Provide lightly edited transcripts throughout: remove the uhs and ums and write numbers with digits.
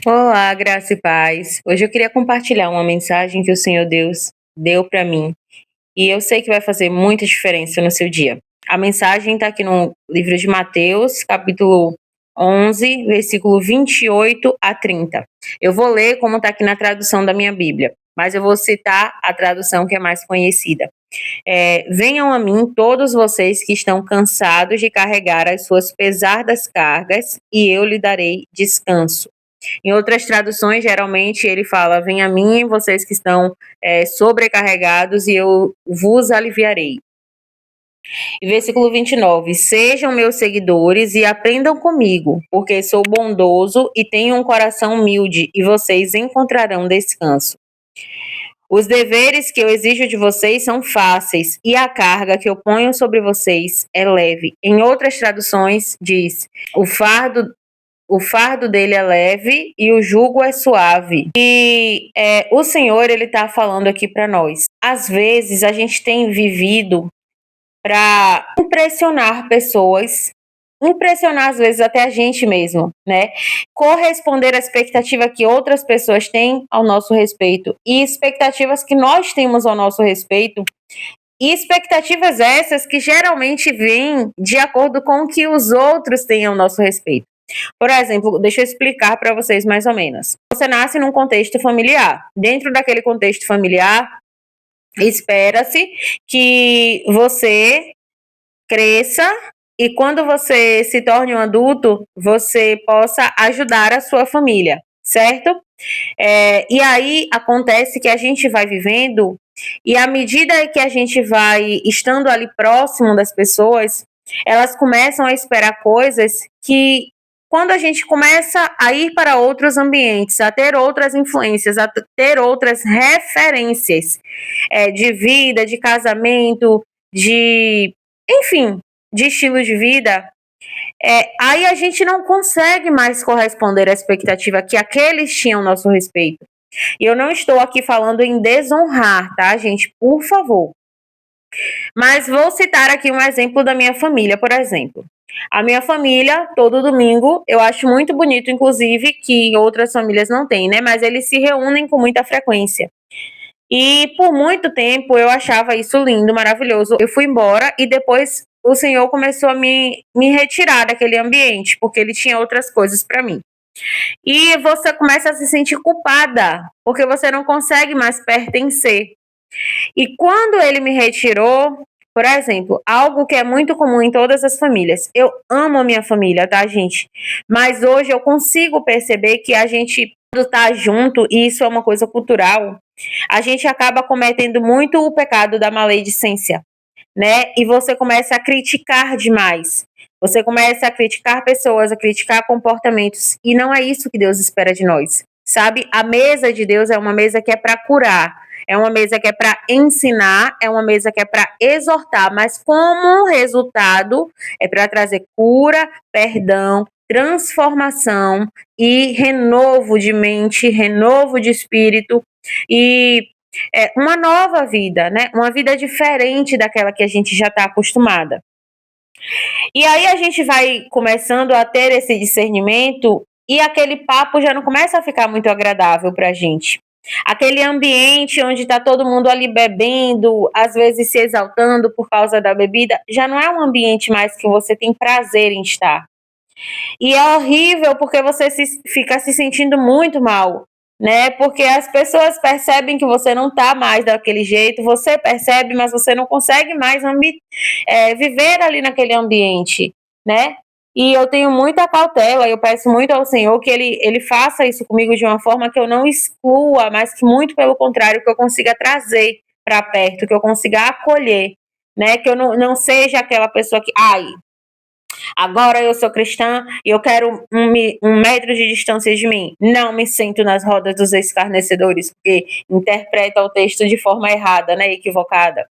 Olá, graça e paz. Hoje eu queria compartilhar uma mensagem que o Senhor Deus deu para mim e eu sei que vai fazer muita diferença no seu dia. A mensagem está aqui no livro de Mateus, capítulo 11, versículo 28 a 30. Eu vou ler como está aqui na tradução da minha Bíblia, mas eu vou citar a tradução que é mais conhecida. Venham a mim todos vocês que estão cansados de carregar as suas pesadas cargas e eu lhe darei descanso. Em outras traduções, geralmente ele fala: Venha a mim, vocês que estão sobrecarregados, e eu vos aliviarei. E versículo 29: Sejam meus seguidores e aprendam comigo, porque sou bondoso e tenho um coração humilde, e vocês encontrarão descanso. Os deveres que eu exijo de vocês são fáceis e a carga que eu ponho sobre vocês é leve. Em outras traduções, diz: o fardo dele é leve e o jugo é suave. E o Senhor, ele está falando aqui para nós. Às vezes, a gente tem vivido para impressionar pessoas, impressionar às vezes até a gente mesmo, né? Corresponder à expectativa que outras pessoas têm ao nosso respeito e expectativas que nós temos ao nosso respeito. E expectativas essas que geralmente vêm de acordo com o que os outros têm ao nosso respeito. Por exemplo, deixa eu explicar para vocês mais ou menos. Você nasce num contexto familiar. Dentro daquele contexto familiar, espera-se que você cresça e quando você se torne um adulto, você possa ajudar a sua família, certo? E aí acontece que a gente vai vivendo e à medida que a gente vai estando ali próximo das pessoas, elas começam a esperar coisas que quando a gente começa a ir para outros ambientes, a ter outras influências, a ter outras referências de vida, de casamento, enfim, de estilo de vida, aí a gente não consegue mais corresponder à expectativa que aqueles tinham a nosso respeito. E eu não estou aqui falando em desonrar, tá, gente? Por favor. Mas vou citar aqui um exemplo da minha família, por exemplo. A minha família, todo domingo, eu acho muito bonito, inclusive, que outras famílias não têm, né? Mas eles se reúnem com muita frequência. E por muito tempo eu achava isso lindo, maravilhoso. Eu fui embora e depois o Senhor começou a me retirar daquele ambiente, porque ele tinha outras coisas para mim. E você começa a se sentir culpada, porque você não consegue mais pertencer. E quando ele me retirou, por exemplo, algo que é muito comum em todas as famílias. Eu amo a minha família, tá, gente? Mas hoje eu consigo perceber que a gente, quando tá junto, e isso é uma coisa cultural, a gente acaba cometendo muito o pecado da maledicência, né? E você começa a criticar demais. Você começa a criticar pessoas, a criticar comportamentos. E não é isso que Deus espera de nós. Sabe? A mesa de Deus é uma mesa que é para curar. É uma mesa que é para ensinar, é uma mesa que é para exortar, mas como resultado é para trazer cura, perdão, transformação e renovo de mente, renovo de espírito e uma nova vida, né? Uma vida diferente daquela que a gente já está acostumada. E aí a gente vai começando a ter esse discernimento e aquele papo já não começa a ficar muito agradável para a gente. Aquele ambiente onde está todo mundo ali bebendo, às vezes se exaltando por causa da bebida, já não é um ambiente mais que você tem prazer em estar. E é horrível porque você fica se sentindo muito mal, né? Porque as pessoas percebem que você não tá mais daquele jeito, você percebe, mas você não consegue mais viver ali naquele ambiente, né? E eu tenho muita cautela, eu peço muito ao Senhor que ele faça isso comigo de uma forma que eu não exclua, mas que muito pelo contrário, que eu consiga trazer para perto, que eu consiga acolher, né? Que eu não seja aquela pessoa que, agora eu sou cristã e eu quero um metro de distância de mim. Não me sento nas rodas dos escarnecedores, porque interpreta o texto de forma errada, né, equivocada.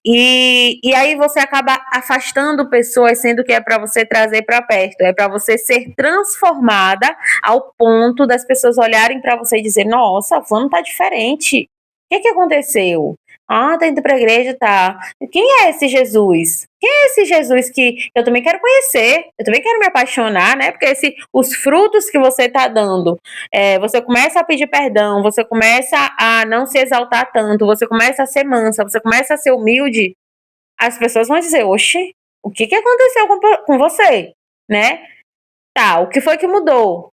E aí você acaba afastando pessoas, sendo que é para você trazer para perto, é para você ser transformada ao ponto das pessoas olharem para você e dizer: nossa, fulano tá diferente. O que aconteceu? Ah, tá indo pra igreja, tá. Quem é esse Jesus? Quem é esse Jesus que eu também quero conhecer? Eu também quero me apaixonar, né? Porque os frutos que você tá dando, você começa a pedir perdão, você começa a não se exaltar tanto, você começa a ser mansa, você começa a ser humilde, as pessoas vão dizer, oxe, o que aconteceu com você, né? Tá, o que foi que mudou?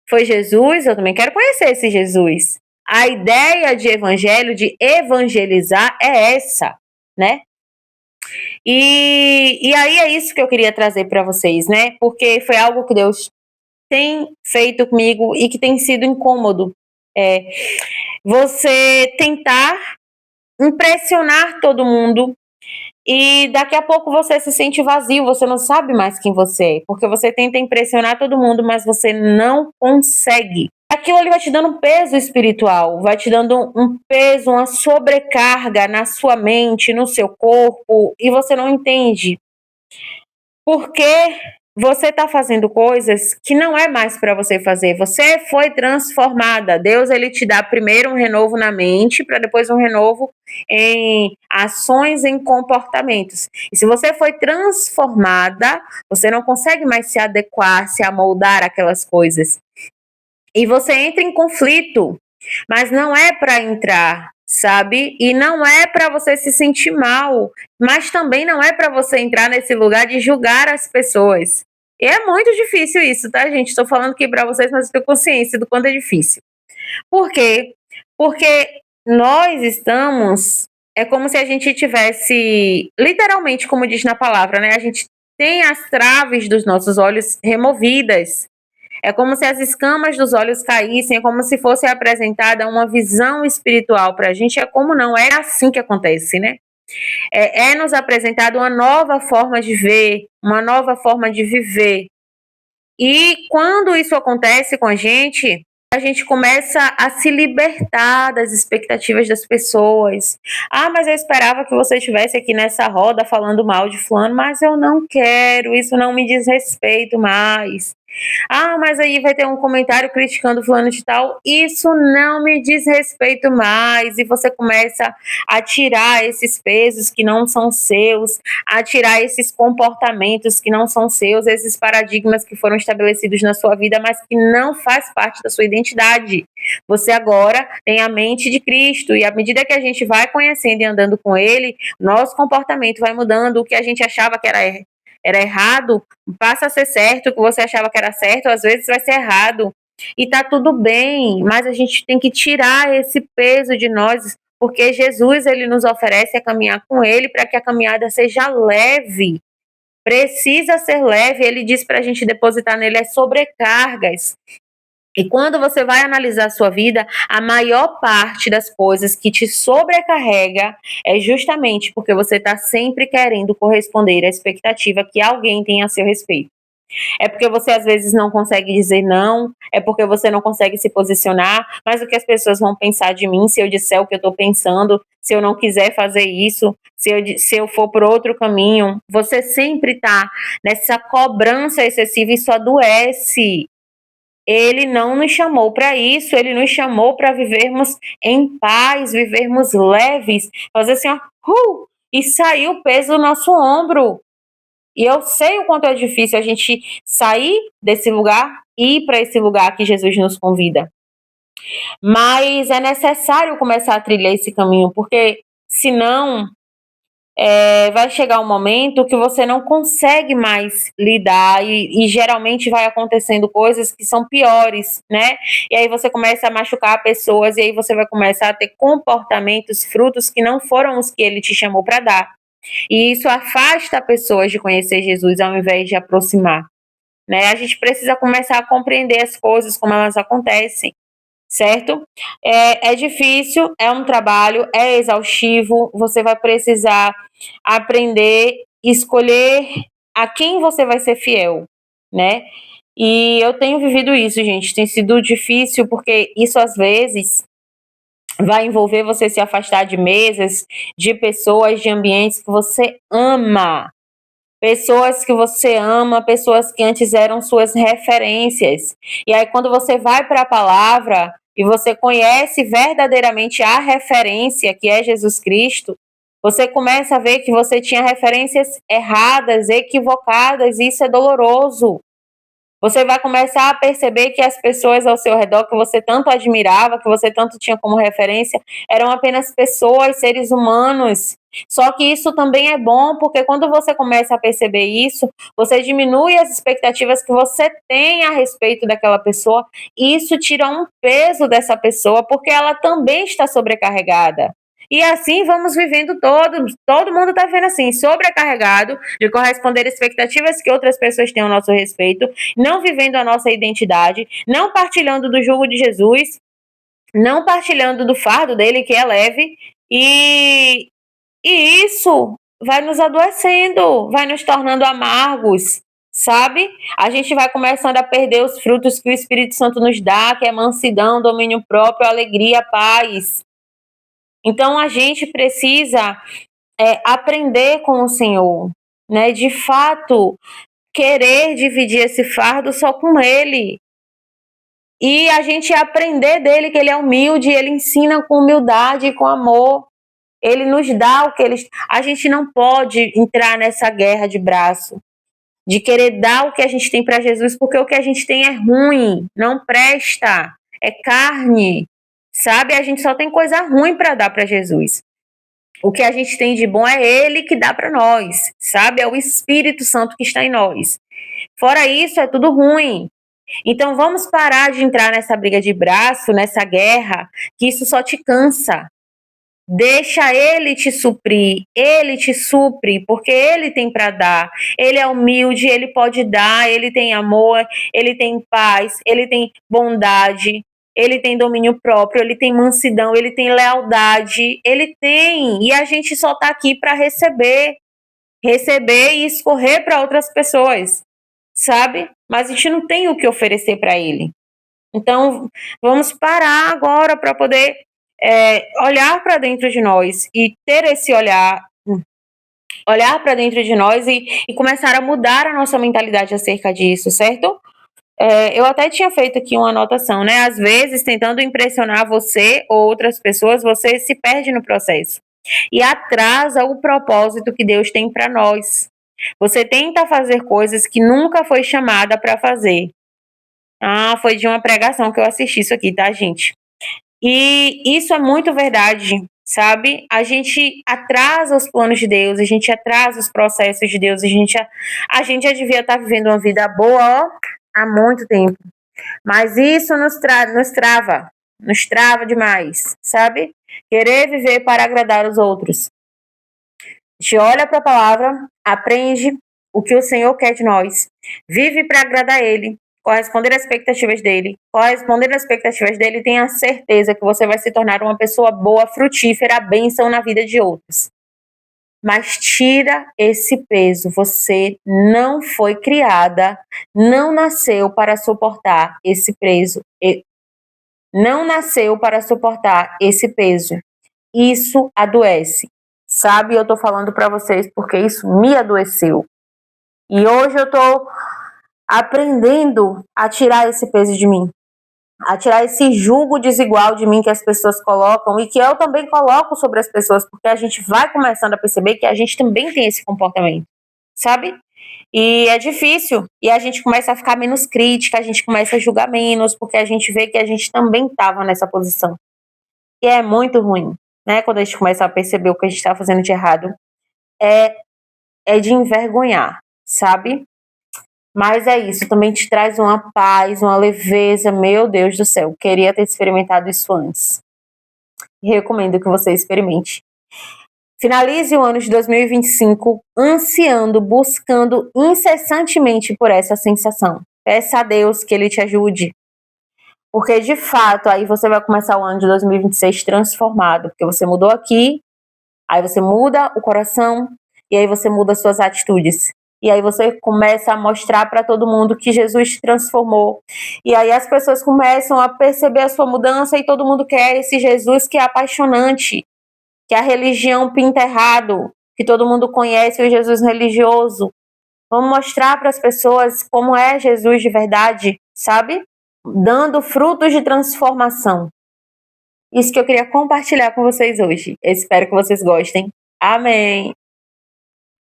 Foi Jesus? Eu também quero conhecer esse Jesus. A ideia de evangelho, de evangelizar, é essa, né? E aí é isso que eu queria trazer para vocês, né? Porque foi algo que Deus tem feito comigo e que tem sido incômodo. É, você tentar impressionar todo mundo e daqui a pouco você se sente vazio, você não sabe mais quem você é, porque você tenta impressionar todo mundo, mas você não consegue. Aquilo ali vai te dando um peso espiritual, vai te dando um peso, uma sobrecarga na sua mente, no seu corpo, e você não entende. Porque você está fazendo coisas que não é mais para você fazer. Você foi transformada. Deus ele te dá primeiro um renovo na mente, para depois um renovo em ações, em comportamentos. E se você foi transformada, você não consegue mais se adequar, se amoldar àquelas coisas. E você entra em conflito, mas não é para entrar, sabe? E não é para você se sentir mal, mas também não é para você entrar nesse lugar de julgar as pessoas. E é muito difícil isso, tá, gente? Estou falando aqui para vocês, mas eu tenho consciência do quanto é difícil. Por quê? Porque nós estamos. É como se a gente tivesse, literalmente, como diz na palavra, né? A gente tem as traves dos nossos olhos removidas. É como se as escamas dos olhos caíssem, é como se fosse apresentada uma visão espiritual para a gente. É como não, é assim que acontece, né? É nos apresentado uma nova forma de ver, uma nova forma de viver. E quando isso acontece com a gente começa a se libertar das expectativas das pessoas. Ah, mas eu esperava que você estivesse aqui nessa roda falando mal de fulano, mas eu não quero, isso não me diz respeito mais. Ah, mas aí vai ter um comentário criticando fulano de tal. Isso não me diz respeito mais. E você começa a tirar esses pesos que não são seus, a tirar esses comportamentos que não são seus, esses paradigmas que foram estabelecidos na sua vida, mas que não faz parte da sua identidade. Você agora tem a mente de Cristo e à medida que a gente vai conhecendo e andando com Ele, nosso comportamento vai mudando. O que a gente achava que era errado, passa a ser certo. O que você achava que era certo, às vezes vai ser errado. E tá tudo bem, mas a gente tem que tirar esse peso de nós, porque Jesus ele nos oferece a caminhar com Ele para que a caminhada seja leve. Precisa ser leve, Ele diz para a gente depositar nele as sobrecargas. E quando você vai analisar a sua vida, a maior parte das coisas que te sobrecarrega é justamente porque você está sempre querendo corresponder à expectativa que alguém tem a seu respeito. É porque você às vezes não consegue dizer não, é porque você não consegue se posicionar, mas o que as pessoas vão pensar de mim se eu disser o que eu estou pensando, se eu não quiser fazer isso, se eu for por outro caminho. Você sempre está nessa cobrança excessiva e isso adoece. Ele não nos chamou para isso, ele nos chamou para vivermos em paz, vivermos leves, fazer assim, ó, e sair o peso do nosso ombro. E eu sei o quanto é difícil a gente sair desse lugar e ir para esse lugar que Jesus nos convida. Mas é necessário começar a trilhar esse caminho, porque senão vai chegar um momento que você não consegue mais lidar e geralmente vai acontecendo coisas que são piores, né? E aí você começa a machucar pessoas e aí você vai começar a ter comportamentos, frutos que não foram os que ele te chamou para dar. E isso afasta pessoas de conhecer Jesus ao invés de aproximar, né? A gente precisa começar a compreender as coisas como elas acontecem, certo? É difícil, é um trabalho, é exaustivo, você vai precisar aprender, escolher a quem você vai ser fiel, né? E eu tenho vivido isso, gente, tem sido difícil porque isso às vezes vai envolver você se afastar de mesas, de pessoas, de ambientes que você ama. Pessoas que você ama, pessoas que antes eram suas referências. E aí, quando você vai para a palavra, e você conhece verdadeiramente a referência que é Jesus Cristo, você começa a ver que você tinha referências erradas, equivocadas, e isso é doloroso. Você vai começar a perceber que as pessoas ao seu redor, que você tanto admirava, que você tanto tinha como referência, eram apenas pessoas, seres humanos. Só que isso também é bom, porque quando você começa a perceber isso, você diminui as expectativas que você tem a respeito daquela pessoa, e isso tira um peso dessa pessoa, porque ela também está sobrecarregada. E assim vamos vivendo todo mundo está vivendo assim, sobrecarregado de corresponder às expectativas que outras pessoas têm ao nosso respeito, não vivendo a nossa identidade, não partilhando do jugo de Jesus, não partilhando do fardo dele, que é leve, e, e isso vai nos adoecendo, vai nos tornando amargos, sabe? A gente vai começando a perder os frutos que o Espírito Santo nos dá, que é mansidão, domínio próprio, alegria, paz. Então a gente precisa aprender com o Senhor, né? De fato, querer dividir esse fardo só com Ele. E a gente aprender dele que ele é humilde, ele ensina com humildade e com amor. Ele nos dá o que ele. A gente não pode entrar nessa guerra de braço, de querer dar o que a gente tem para Jesus, porque o que a gente tem é ruim, não presta, é carne, sabe? A gente só tem coisa ruim para dar para Jesus. O que a gente tem de bom é Ele que dá para nós, sabe? É o Espírito Santo que está em nós. Fora isso, é tudo ruim. Então vamos parar de entrar nessa briga de braço, nessa guerra, que isso só te cansa. Deixa Ele te suprir, Ele te supre, porque Ele tem para dar. Ele é humilde, Ele pode dar, Ele tem amor, Ele tem paz, Ele tem bondade, Ele tem domínio próprio, Ele tem mansidão, Ele tem lealdade, Ele tem. E a gente só está aqui para receber e escorrer para outras pessoas, sabe? Mas a gente não tem o que oferecer para Ele. Então, vamos parar agora para poder olhar para dentro de nós e ter esse olhar para dentro de nós e começar a mudar a nossa mentalidade acerca disso, certo? Eu até tinha feito aqui uma anotação, né? Às vezes, tentando impressionar você ou outras pessoas, você se perde no processo e atrasa o propósito que Deus tem para nós. Você tenta fazer coisas que nunca foi chamada para fazer. Ah, foi de uma pregação que eu assisti isso aqui, tá, gente? E isso é muito verdade, sabe? A gente atrasa os planos de Deus, a gente atrasa os processos de Deus, a gente já devia estar vivendo uma vida boa, ó, há muito tempo. Mas isso nos trava demais, sabe? Querer viver para agradar os outros. A gente olha para a palavra, aprende o que o Senhor quer de nós, vive para agradar Ele, corresponder às expectativas dele. Correspondendo às expectativas dele, tenha certeza que você vai se tornar uma pessoa boa, frutífera, bênção na vida de outros. Mas tira esse peso. Você não foi criada, não nasceu para suportar esse peso. Não nasceu para suportar esse peso. Isso adoece. Sabe, eu tô falando para vocês porque isso me adoeceu. E hoje eu tô aprendendo a tirar esse peso de mim, a tirar esse jugo desigual de mim que as pessoas colocam e que eu também coloco sobre as pessoas, porque a gente vai começando a perceber que a gente também tem esse comportamento, sabe? E é difícil, e a gente começa a ficar menos crítica, a gente começa a julgar menos, porque a gente vê que a gente também estava nessa posição. E é muito ruim, né? Quando a gente começa a perceber o que a gente está fazendo de errado, é de envergonhar, sabe? Mas é isso, também te traz uma paz, uma leveza. Meu Deus do céu, queria ter experimentado isso antes. Recomendo que você experimente. Finalize o ano de 2025 ansiando, buscando incessantemente por essa sensação. Peça a Deus que Ele te ajude. Porque, de fato, aí você vai começar o ano de 2026 transformado. Porque você mudou aqui, aí você muda o coração, e aí você muda as suas atitudes. E aí você começa a mostrar para todo mundo que Jesus te transformou. E aí as pessoas começam a perceber a sua mudança e todo mundo quer esse Jesus que é apaixonante, que a religião pinta errado, que todo mundo conhece o Jesus religioso. Vamos mostrar para as pessoas como é Jesus de verdade, sabe? dando frutos de transformação. Isso que eu queria compartilhar com vocês hoje. Eu espero que vocês gostem. Amém.